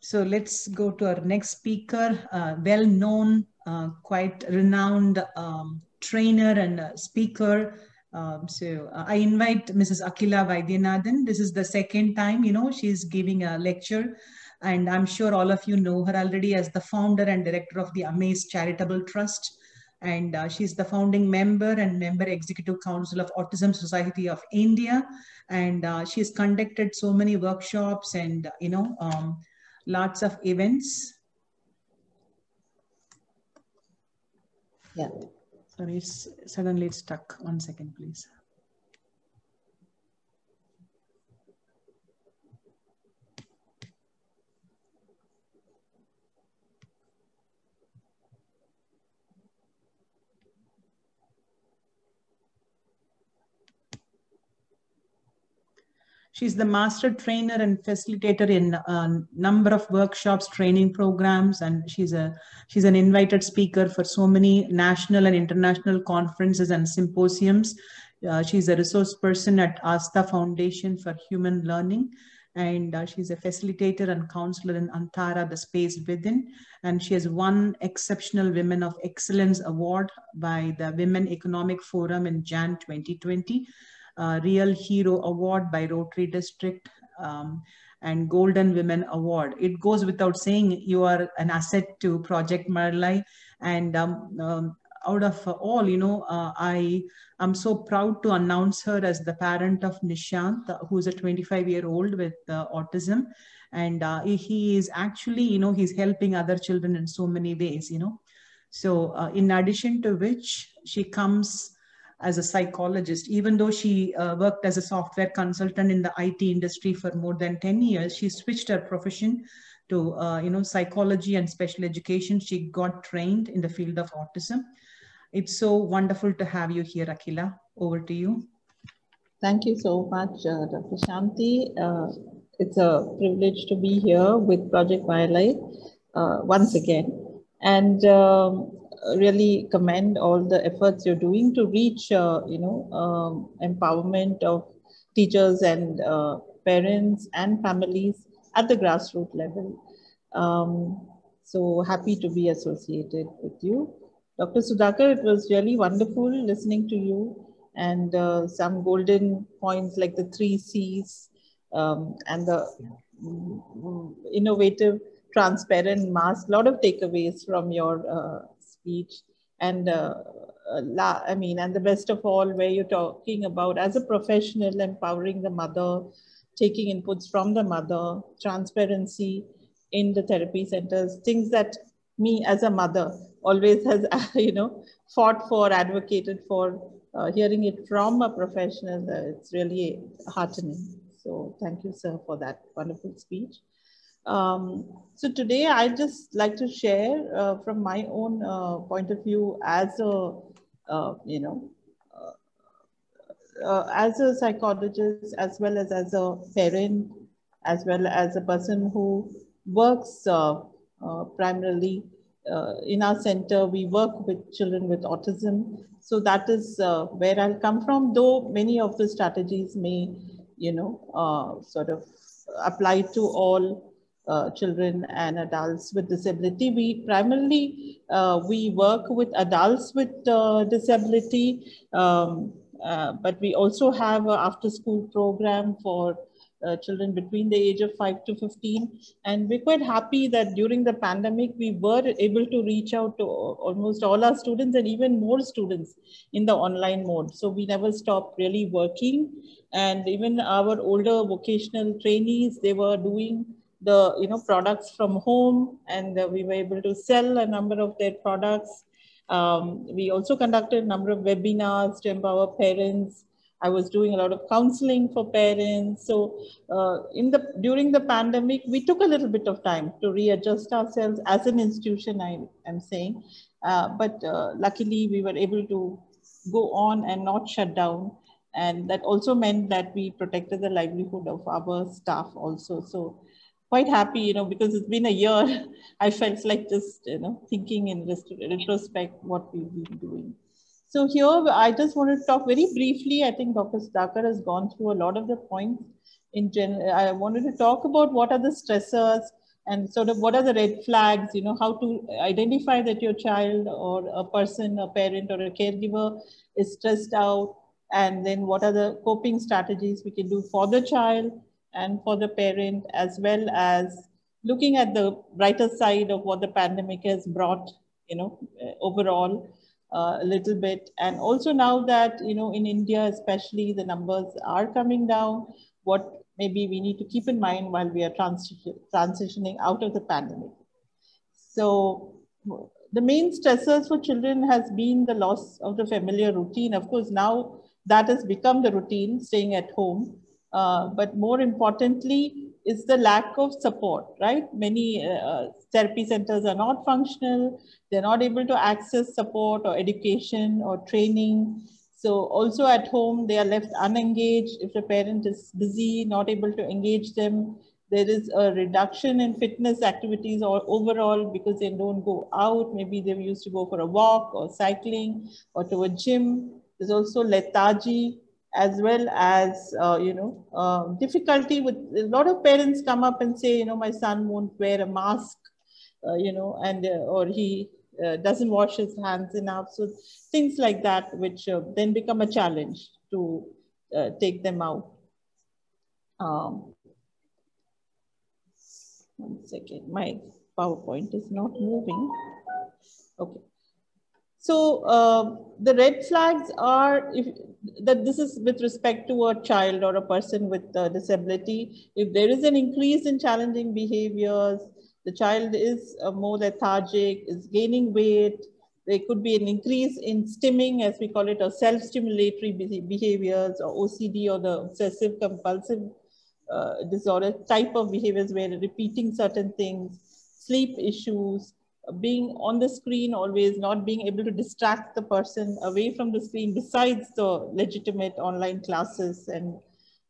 So let's go to our next speaker, well-known, quite renowned trainer and speaker. I invite Mrs. Akila Vaidyanathan. This is the second time, she's giving a lecture. And I'm sure all of you know her already as the founder and director of the Amaze Charitable Trust. And she's the founding member and member executive council of Autism Society of India. And she's conducted so many workshops and, lots of events. Yeah. Sorry, suddenly it's stuck. 1 second, please. She's the master trainer and facilitator in a number of workshops, training programs, and she's an invited speaker for so many national and international conferences and symposiums. She's a resource person at Asta Foundation for Human Learning, and she's a facilitator and counselor in Antara, the Space Within, and she has won Exceptional Women of Excellence Award by the Women Economic Forum in Jan 2020. Real Hero Award by Rotary District, and Golden Women Award. It goes without saying you are an asset to Project Marlai. And out of all, I am so proud to announce her as the parent of Nishant, who's a 25-year-old with autism. And he is actually, he's helping other children in so many ways, So in addition to which, she comes as a psychologist. Even though she worked as a software consultant in the IT industry for more than 10 years, she switched her profession to psychology and special education. She got trained in the field of autism. It's so wonderful to have you here, Akila. Over to you. Thank you so much, Dr. Shanti. It's a privilege to be here with Project Firelight once again. And really commend all the efforts you're doing to reach, empowerment of teachers and parents and families at the grassroots level. So happy to be associated with you. Dr. Sudhakar, it was really wonderful listening to you, and some golden points like the 3 C's and the innovative, transparent mask, a lot of takeaways from your speech. And and the best of all, where you're talking about as a professional, empowering the mother, taking inputs from the mother, transparency in the therapy centers, things that me as a mother always has, fought for, advocated for. Hearing it from a professional, it's really heartening. So thank you, sir, for that wonderful speech. So today I'd just like to share from my own point of view as a, as a psychologist, as well as a parent, as well as a person who works primarily in our center. We work with children with autism. So that is where I'll come from, though many of the strategies may, sort of apply to all children and adults with disability. We primarily, we work with adults with disability, but we also have an after-school program for children between the age of 5 to 15. And we're quite happy that during the pandemic, we were able to reach out to almost all our students and even more students in the online mode. So we never stopped really working. And even our older vocational trainees, they were doing the products from home, and we were able to sell a number of their products. We also conducted a number of webinars to empower parents. I was doing a lot of counseling for parents. So during the pandemic, we took a little bit of time to readjust ourselves as an institution, I am saying. But luckily, we were able to go on and not shut down. And that also meant that we protected the livelihood of our staff also. So quite happy, because it's been a year. I felt like just, thinking in retrospect what we've been doing. So here, I just want to talk very briefly. I think Dr. Sudhakar has gone through a lot of the points in general. I wanted to talk about what are the stressors and sort of what are the red flags, you know, how to identify that your child or a person, a parent or a caregiver is stressed out, and then what are the coping strategies we can do for the child and for the parent, as well as looking at the brighter side of what the pandemic has brought, you know, overall a little bit. And also now that, you know, in India especially, the numbers are coming down, what maybe we need to keep in mind while we are transitioning out of the pandemic. So the main stressors for children has been the loss of the familiar routine. Of course, now that has become the routine, staying at home. But more importantly is the lack of support, right? Many therapy centers are not functional. They're not able to access support or education or training. So also at home, they are left unengaged. If the parent is busy, not able to engage them, there is a reduction in fitness activities or overall because they don't go out. Maybe they used to go for a walk or cycling or to a gym. There's also lethargy, as well as, difficulty with, a lot of parents come up and say, you know, my son won't wear a mask, and or he doesn't wash his hands enough. So things like that, which then become a challenge to take them out. One second, my PowerPoint is not moving. Okay. So the red flags are that this is with respect to a child or a person with a disability. If there is an increase in challenging behaviors, the child is more lethargic, is gaining weight, there could be an increase in stimming, as we call it, or self-stimulatory behaviors, or OCD, or the obsessive compulsive disorder type of behaviors where repeating certain things, sleep issues, being on the screen always, not being able to distract the person away from the screen besides the legitimate online classes and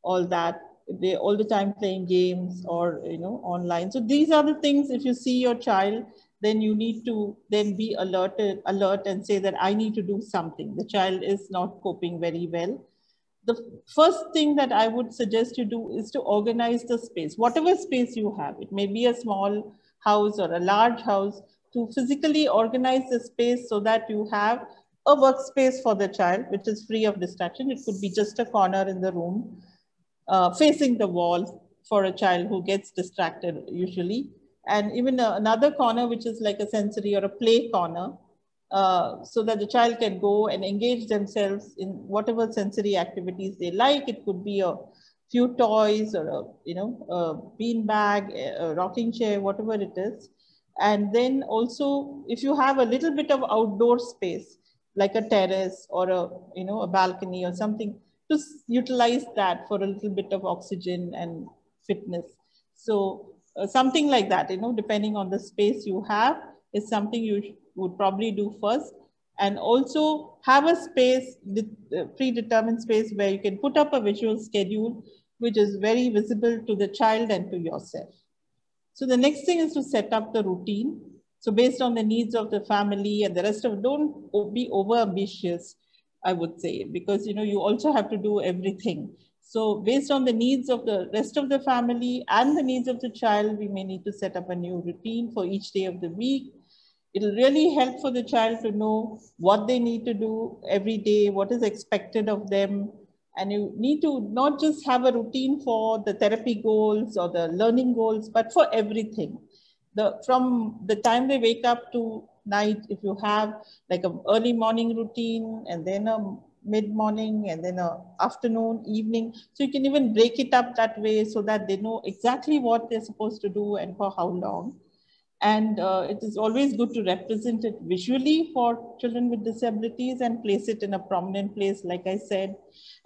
all that. They all the time playing games or, you know, online. So these are the things, if you see your child, then you need to then be alert and say that I need to do something. The child is not coping very well. The first thing that I would suggest you do is to organize the space, whatever space you have. It may be a small house or a large house, to physically organize the space so that you have a workspace for the child, which is free of distraction. It could be just a corner in the room, facing the wall for a child who gets distracted usually. And even another corner, which is like a sensory or a play corner, so that the child can go and engage themselves in whatever sensory activities they like. It could be a few toys or a bean bag, a rocking chair, whatever it is. And then also, if you have a little bit of outdoor space, like a terrace or a balcony or something, to utilize that for a little bit of oxygen and fitness. So something like that, depending on the space you have, is something you would probably do first. And also have a space, predetermined space, where you can put up a visual schedule, which is very visible to the child and to yourself. So the next thing is to set up the routine. So based on the needs of the family and the rest of it, don't be over ambitious, I would say, because you also have to do everything. So based on the needs of the rest of the family and the needs of the child, we may need to set up a new routine for each day of the week. It'll really help for the child to know what they need to do every day, what is expected of them. And you need to not just have a routine for the therapy goals or the learning goals, but for everything. From the time they wake up to night, if you have like an early morning routine and then a mid-morning and then a afternoon, evening. So you can even break it up that way so that they know exactly what they're supposed to do and for how long. And it is always good to represent it visually for children with disabilities and place it in a prominent place, like I said.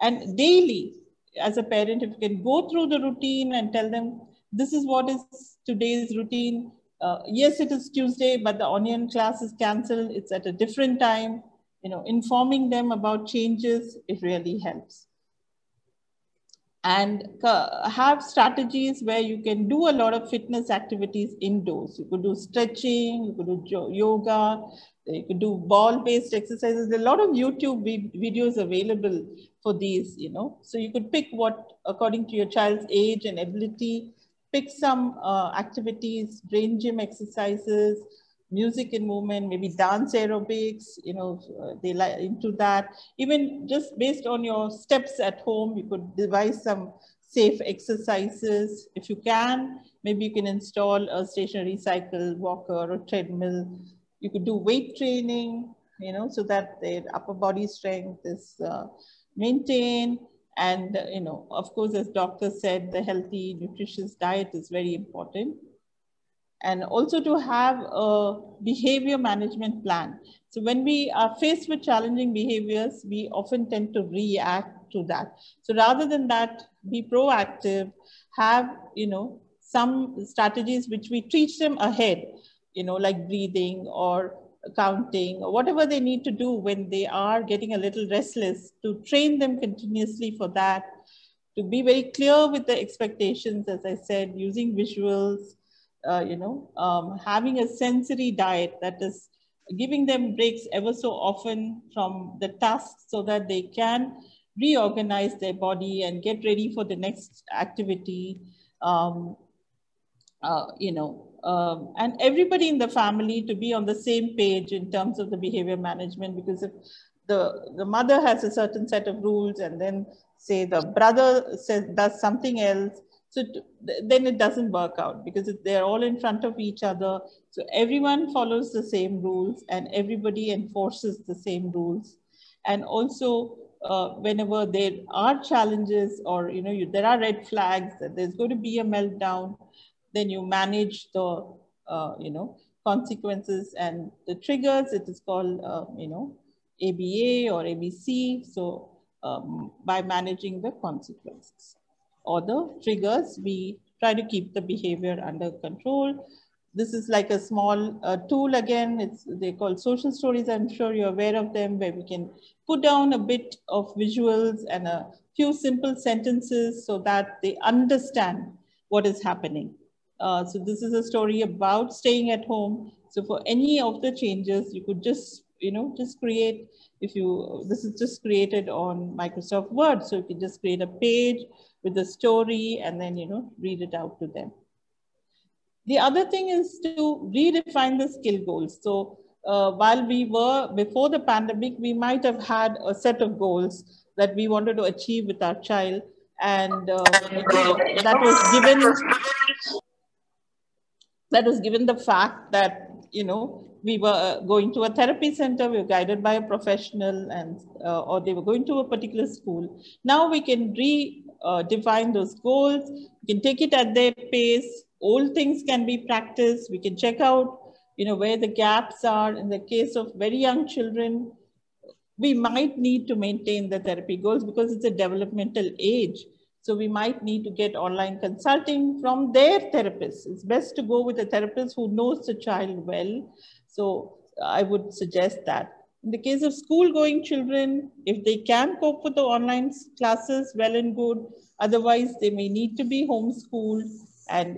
And daily, as a parent, if you can go through the routine and tell them, this is what is today's routine. Yes, it is Tuesday, but the onion class is canceled. It's at a different time. Informing them about changes, it really helps. And have strategies where you can do a lot of fitness activities indoors. You could do stretching, you could do yoga, you could do ball-based exercises. There are a lot of YouTube videos available for these, So you could pick what, according to your child's age and ability, pick some activities, brain gym exercises, music and movement, maybe dance aerobics, they like into that. Even just based on your steps at home, you could devise some safe exercises. If you can, maybe you can install a stationary cycle, walker, or treadmill. You could do weight training, so that their upper body strength is maintained. And, of course, as doctor said, the healthy, nutritious diet is very important. And also to have a behavior management plan. So when we are faced with challenging behaviors, we often tend to react to that. So rather than that, be proactive, have, some strategies which we teach them ahead, like breathing or counting or whatever they need to do when they are getting a little restless, to train them continuously for that, to be very clear with the expectations, as I said, using visuals, having a sensory diet, that is giving them breaks ever so often from the tasks so that they can reorganize their body and get ready for the next activity. And everybody in the family to be on the same page in terms of the behavior management, because if the mother has a certain set of rules and then say the brother does something else, so then it doesn't work out, because they're all in front of each other. So everyone follows the same rules and everybody enforces the same rules. And also whenever there are challenges or, there are red flags that there's going to be a meltdown, then you manage the, consequences and the triggers. It is called, ABA or ABC. So by managing the consequences or the triggers, we try to keep the behavior under control. This is like a small tool again. They call social stories. I'm sure you're aware of them, where we can put down a bit of visuals and a few simple sentences so that they understand what is happening. So this is a story about staying at home. So for any of the changes, you could just, just create, this is just created on Microsoft Word. So you can just create a page with a story and then, read it out to them. The other thing is to redefine the skill goals. So while we were, before the pandemic, we might have had a set of goals that we wanted to achieve with our child. And that was given the fact that, we were going to a therapy center, we were guided by a professional, and or they were going to a particular school. Now we can redefine those goals. We can take it at their pace. Old things can be practiced. We can check out, where the gaps are. In the case of very young children, we might need to maintain the therapy goals because it's a developmental age. So we might need to get online consulting from their therapists. It's best to go with a therapist who knows the child well. So I would suggest that. In the case of school-going children, if they can cope with the online classes, well and good. Otherwise, they may need to be homeschooled, and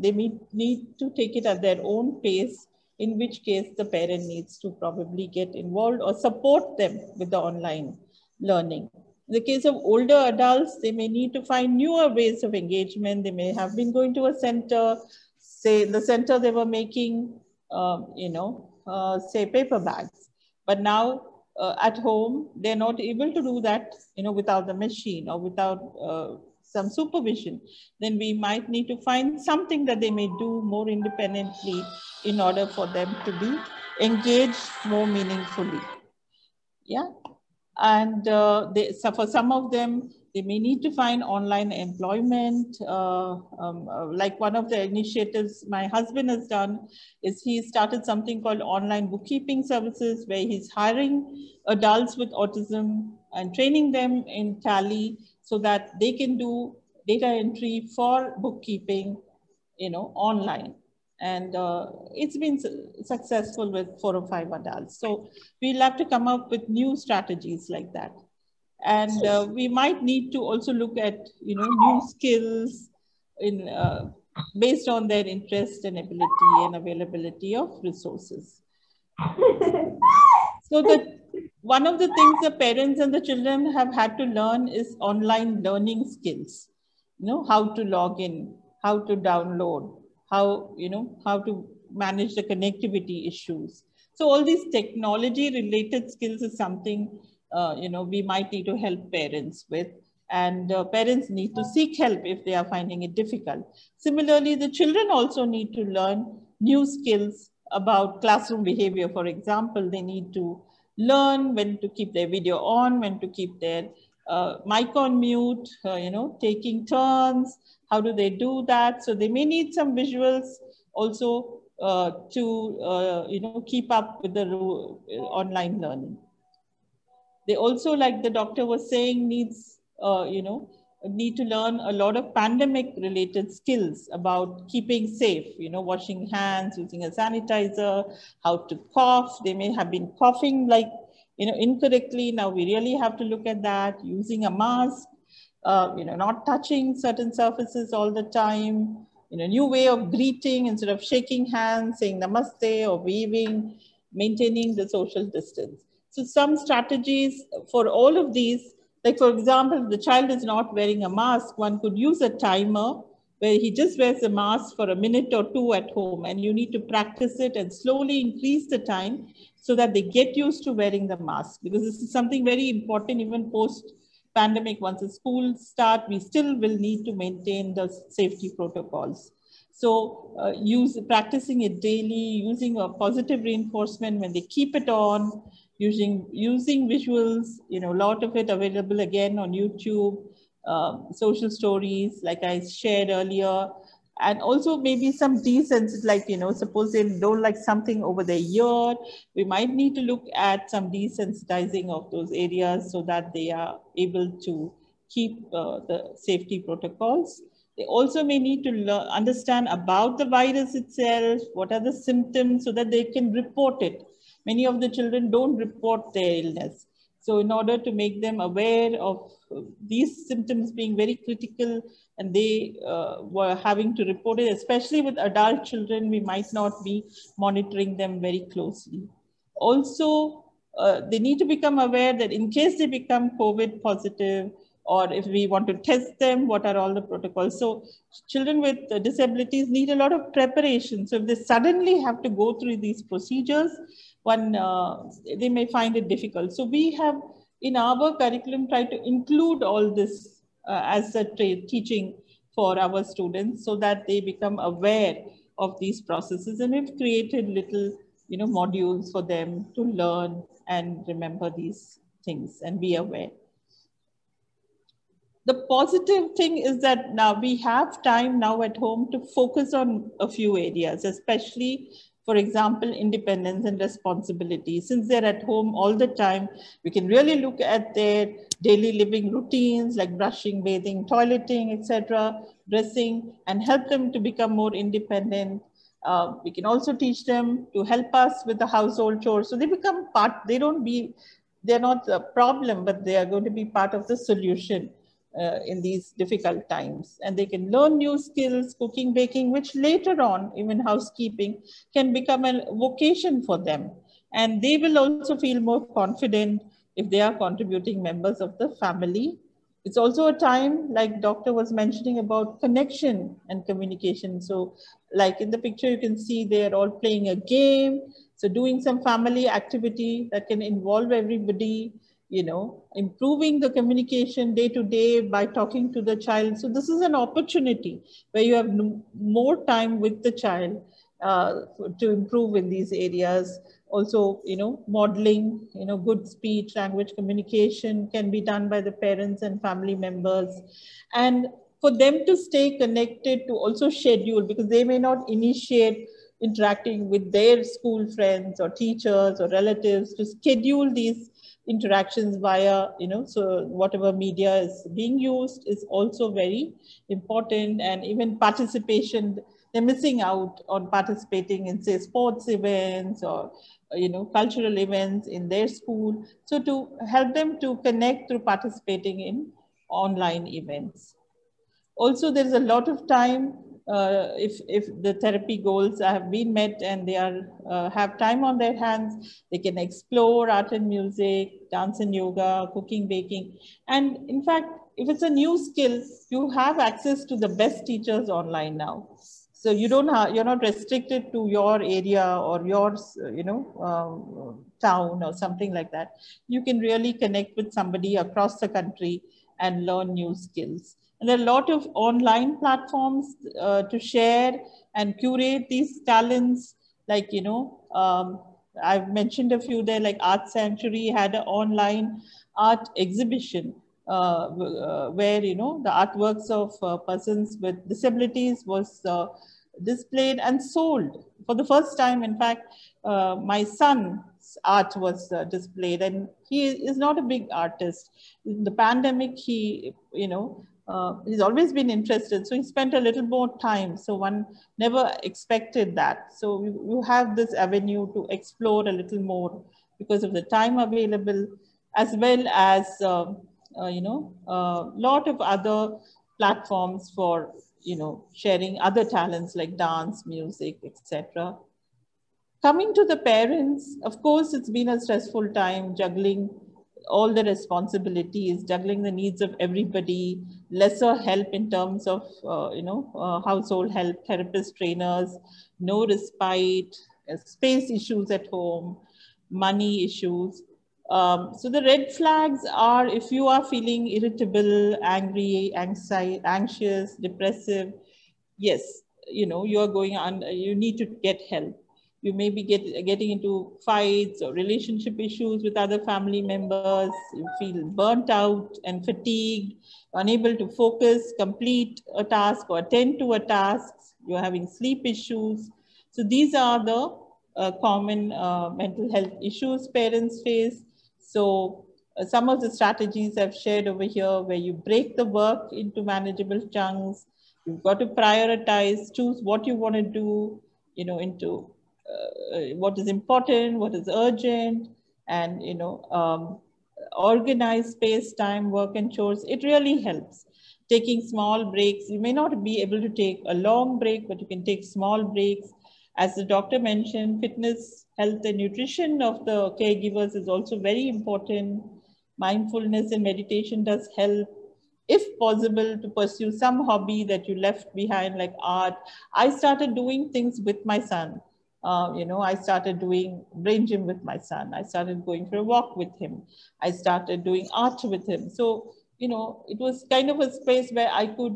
they may need to take it at their own pace, in which case the parent needs to probably get involved or support them with the online learning. In the case of older adults, they may need to find newer ways of engagement. They may have been going to a center, say the center they were making, say paper bags. But now at home, they're not able to do that, without the machine or without some supervision. Then we might need to find something that they may do more independently in order for them to be engaged more meaningfully. Yeah. And so for some of them, they may need to find online employment. Like one of the initiatives my husband has done is he started something called online bookkeeping services, where he's hiring adults with autism and training them in Tally so that they can do data entry for bookkeeping, online. And it's been successful with 4 or 5 adults. So we'll have to come up with new strategies like that. And we might need to also look at, new skills in based on their interest and ability and availability of resources. So one of the things the parents and the children have had to learn is online learning skills. How to log in, how to download, how, how to manage the connectivity issues. So all these technology related skills is something, we might need to help parents with. And parents need to seek help if they are finding it difficult. Similarly, the children also need to learn new skills about classroom behavior. For example, they need to learn when to keep their video on, when to keep their mic on mute, taking turns. How do they do that? So they may need some visuals also to, keep up with the online learning. They also, like the doctor was saying, need to learn a lot of pandemic related skills about keeping safe, washing hands, using a sanitizer, how to cough. They may have been coughing like, incorrectly. Now we really have to look at that, using a mask, not touching certain surfaces all the time, new way of greeting instead of shaking hands, saying namaste or waving, maintaining the social distance. So some strategies for all of these, like for example, if the child is not wearing a mask, one could use a timer where he just wears a mask for a minute or two at home, and you need to practice it and slowly increase the time so that they get used to wearing the mask, because this is something very important even post pandemic. Once the schools start, we still will need to maintain the safety protocols. So practicing it daily, using a positive reinforcement when they keep it on, using visuals, a lot of it available again on YouTube, social stories, like I shared earlier, and also maybe some desensitization, like, suppose they don't like something over their ear, we might need to look at some desensitizing of those areas so that they are able to keep the safety protocols. They also may need to understand about the virus itself, what are the symptoms, so that they can report it. Many of the children don't report their illness. So in order to make them aware of these symptoms being very critical, and they were having to report it, especially with adult children, we might not be monitoring them very closely. Also, they need to become aware that in case they become COVID positive, or if we want to test them, what are all the protocols? So children with disabilities need a lot of preparation. So if they suddenly have to go through these procedures, they may find it difficult. So we have in our curriculum tried to include all this as a teaching for our students so that they become aware of these processes. And we've created little modules for them to learn and remember these things and be aware. The positive thing is that now we have time now at home to focus on a few areas, especially, for example, independence and responsibility. Since they're at home all the time, we can really look at their daily living routines like brushing, bathing, toileting, etc., dressing, and help them to become more independent. We can also teach them to help us with the household chores. So they become part, they're not a problem, but they are going to be part of the solution in these difficult times. And they can learn new skills, cooking, baking, which later on, even housekeeping, can become a vocation for them. And they will also feel more confident if they are contributing members of the family. It's also a time, like doctor was mentioning, about connection and communication. So like in the picture, you can see they're all playing a game. So doing some family activity that can involve everybody, improving the communication day to day by talking to the child. So this is an opportunity where you have more time with the child to improve in these areas. Also, modeling, good speech, language communication can be done by the parents and family members. And for them to stay connected, to also schedule, because they may not initiate interacting with their school friends or teachers or relatives, to schedule these interactions via, so whatever media is being used is also very important. And even participation, they're missing out on participating in, say, sports events or, cultural events in their school. So to help them to connect through participating in online events. Also, there's a lot of time if the therapy goals have been met and they are have time on their hands, they can explore art and music, dance and yoga, cooking, baking. And in fact, if it's a new skill, you have access to the best teachers online now. So you don't have, you're not restricted to your area or your, town or something like that. You can really connect with somebody across the country and learn new skills. And there are a lot of online platforms to share and curate these talents. Like, I've mentioned a few there, like Art Sanctuary had an online art exhibition where, the artworks of persons with disabilities was displayed and sold for the first time. In fact, my son's art was displayed, and he is not a big artist. In the pandemic, he's always been interested, so he spent a little more time. So one never expected that. So you have this avenue to explore a little more because of the time available, as well as lot of other platforms for sharing other talents like dance, music, etc. Coming to the parents, of course, it's been a stressful time juggling all the responsibilities, juggling the needs of everybody, lesser help in terms of, household help, therapists, trainers, no respite, space issues at home, money issues. So the red flags are if you are feeling irritable, angry, anxious, depressive, yes, you are going on, you need to get help. You may be getting into fights or relationship issues with other family members. You feel burnt out and fatigued, unable to focus, complete a task or attend to a task. You're having sleep issues. So these are the common mental health issues parents face. So some of the strategies I've shared over here, where you break the work into manageable chunks. You've got to prioritize, choose what you want to do, into what is important, what is urgent, and organize space, time, work, and chores. It really helps. Taking small breaks. You may not be able to take a long break, but you can take small breaks. As the doctor mentioned, fitness, health, and nutrition of the caregivers is also very important. Mindfulness and meditation does help. If possible, to pursue some hobby that you left behind, like art. I started doing things with my son. I started doing brain gym with my son. I started going for a walk with him. I started doing art with him. So, it was kind of a space where I could,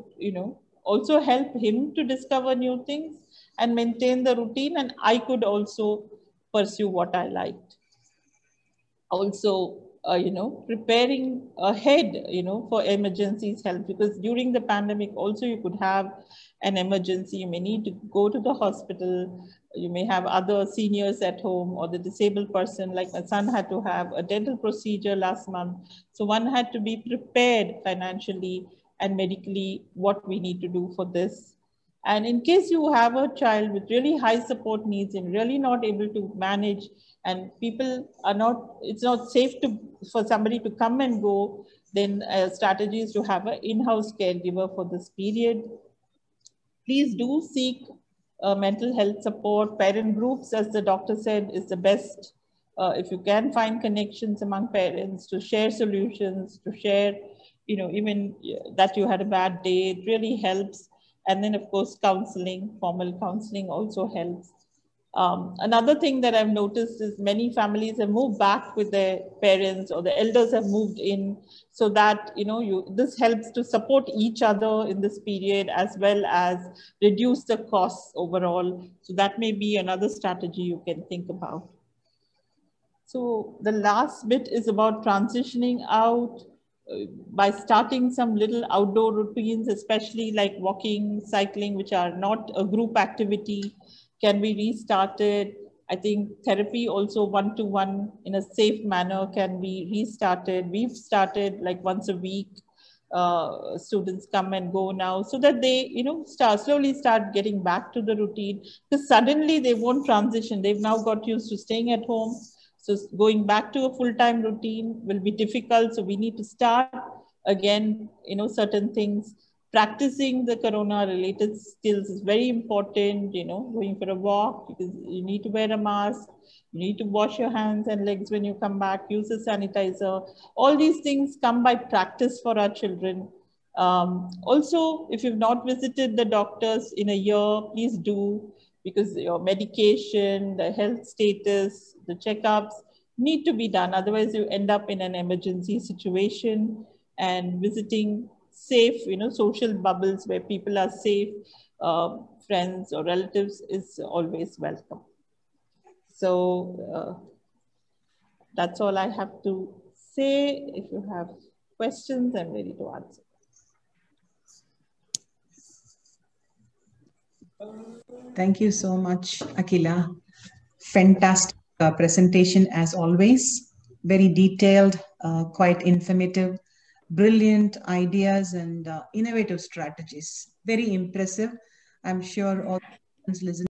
also help him to discover new things and maintain the routine. And I could also pursue what I liked. Also, preparing ahead, for emergencies help, because during the pandemic also you could have an emergency. You may need to go to the hospital. You may have other seniors at home, or the disabled person, like my son had to have a dental procedure last month. So one had to be prepared financially and medically what we need to do for this. And in case you have a child with really high support needs and really not able to manage, and people are not, it's not safe for somebody to come and go, then strategy is to have an in-house caregiver for this period. Please do seek mental health support. Parent groups, as the doctor said, is the best. If you can find connections among parents to share solutions, to share, even that you had a bad day, it really helps. And then, of course, counseling, formal counseling also helps. Another thing that I've noticed is many families have moved back with their parents, or the elders have moved in, so that this helps to support each other in this period, as well as reduce the costs overall. So that may be another strategy you can think about. So the last bit is about transitioning out by starting some little outdoor routines, especially like walking, cycling, which are not a group activity, can be restarted. I think therapy also one-to-one in a safe manner can be restarted. We've started like once a week. Students come and go now, so that they slowly start getting back to the routine, because suddenly they won't transition. They've now got used to staying at home. So going back to a full-time routine will be difficult. So we need to start again, certain things. practicing the corona related skills is very important, you know, going for a walk, because you need to wear a mask, you need to wash your hands and legs when you come back, use a sanitizer. All these things come by practice for our children. Also, if you've not visited the doctors in a year, please do, because your medication, the health status, the checkups need to be done. Otherwise, you end up in an emergency situation. And visiting safe, you know, social bubbles where people are safe, friends or relatives, is always welcome. So that's all I have to say. If you have questions, I'm ready to answer. Thank you so much, Akila. Fantastic presentation as always. Very detailed, quite informative, brilliant ideas and innovative strategies. Very impressive. I'm sure all listening